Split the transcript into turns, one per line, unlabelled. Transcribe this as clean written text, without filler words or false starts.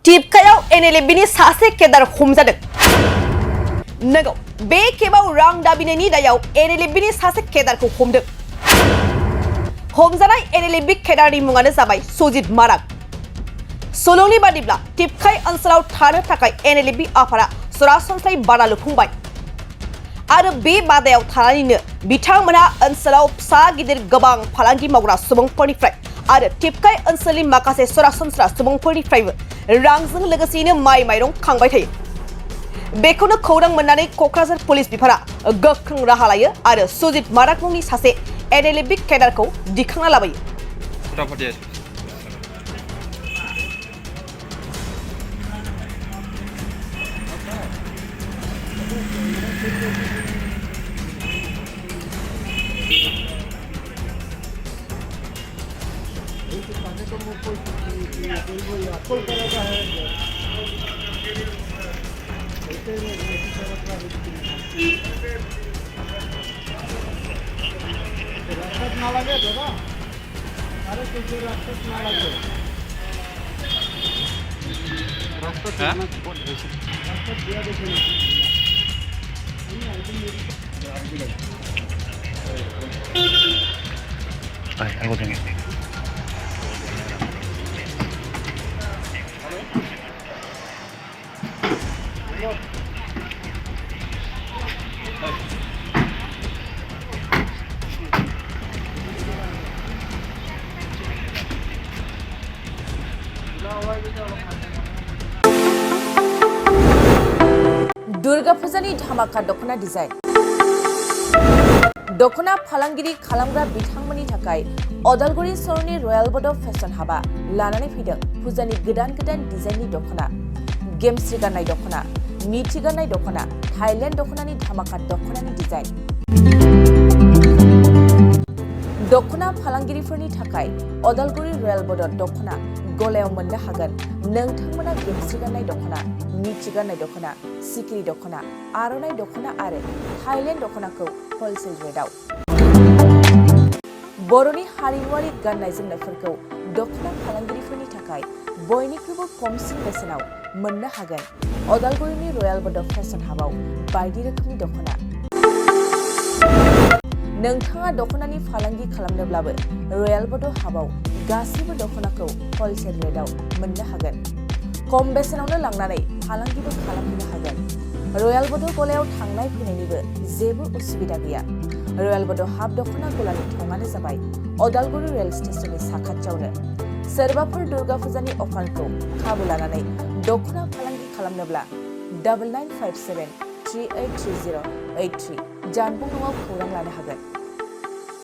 टिपकायाव NLFB नि सासे केदार हमजादों। नोंगौ बे खेबाव रां दाबिनायनि दायाव NLFB नि सासे केदारखौ हमदों। हमजानाय NLFB केदारनि मुङानो जाबाय सुजित माराग। सल'नि बादिब्ला टिपकाय ओनसोलाव थानो थाखाय NLFB आफादा सरासनस्रायै बादा लुफुंबाय आरो बे बादायाव थानानैनो बिथांमोनहा ओनसोलाव फिसा गिदिर गोबां फालांगि मावग्रा सुबुंफोरनिफ्राय आरो टिपकाय ओनसोलनि माखासे सरासनस्रा सुबुंफोरनिफ्रायबो रांजों लोगोसेयैनो माइ माइरं खांबाय थायो। बेखौनो खौरां मोननानै क'क्राझार पुलिस बिफाना गोख्रों राहा लायो आरो सुजित माराग मुंनि सासे NLFB केदारखौ दिखांना लाबोयो।
algo tengo.
दुर्गा फुजानि धामाका दखना डिजाइन। दखना फालांगिरि खालामग्रा बिथांमोननि थाखाय अदालगुरि सहरनि रयेल बड' फेशन हाबा लानानै फैदों फुजानि गोदान डिजाइननि दखना, गेमस्रि गाननाय दखना, मिथि गाननाय दखना, थाइलेण्ड दखनानि धामाका दखनानि डिजाइन। दखना फालांगिरिफोरनि थाखाय अदालगुरि रयेल बड' दखना गलायाव मोननो हागोन। नोंथांमोना गेमस्रि गाननाय दखना, मिथि गाननाय दखना, सिखिरि दखना, आर'नाइ दखना आरो थाइलेण्ड दखनाखौ हलसेल रेटआव। बर'नि हारिमुआरि गाननाय जोमनायफोरखौ दखना फालांगिरिफोरनि थाखाय बयनिख्रुइबो खमसिन बेसेनाव मोननो हागोन। अदालगुरिनि रयेल बड' फेशन हाबाव बायदि रोखोमनि दखना। नोंथाङा दखनानि फालांगि खालामनोब्लाबो रयेल बड' हाबाव गासैबो दखनाखौ हलसेल रेटआव मोननो हागोन। खम बेसेनावनो लांनानै फालांगिबो खालामनो हागोन। रयेल बड' गलायाव थांनाय फैनायनिबो जेबो उसुबिदा गैया। रयेल बड' हाब दखना गलानि थंआनो जाबाय अदालगुरि रेल स्टेशननि साखाथियावनो। सोरबाफोर दुर्गा फुजानि अफारखौ खाबु लानानै दखना फालांगि खालामनोब्ला 9957 383083 जानबुं नङाव खौरां लानो हागोन।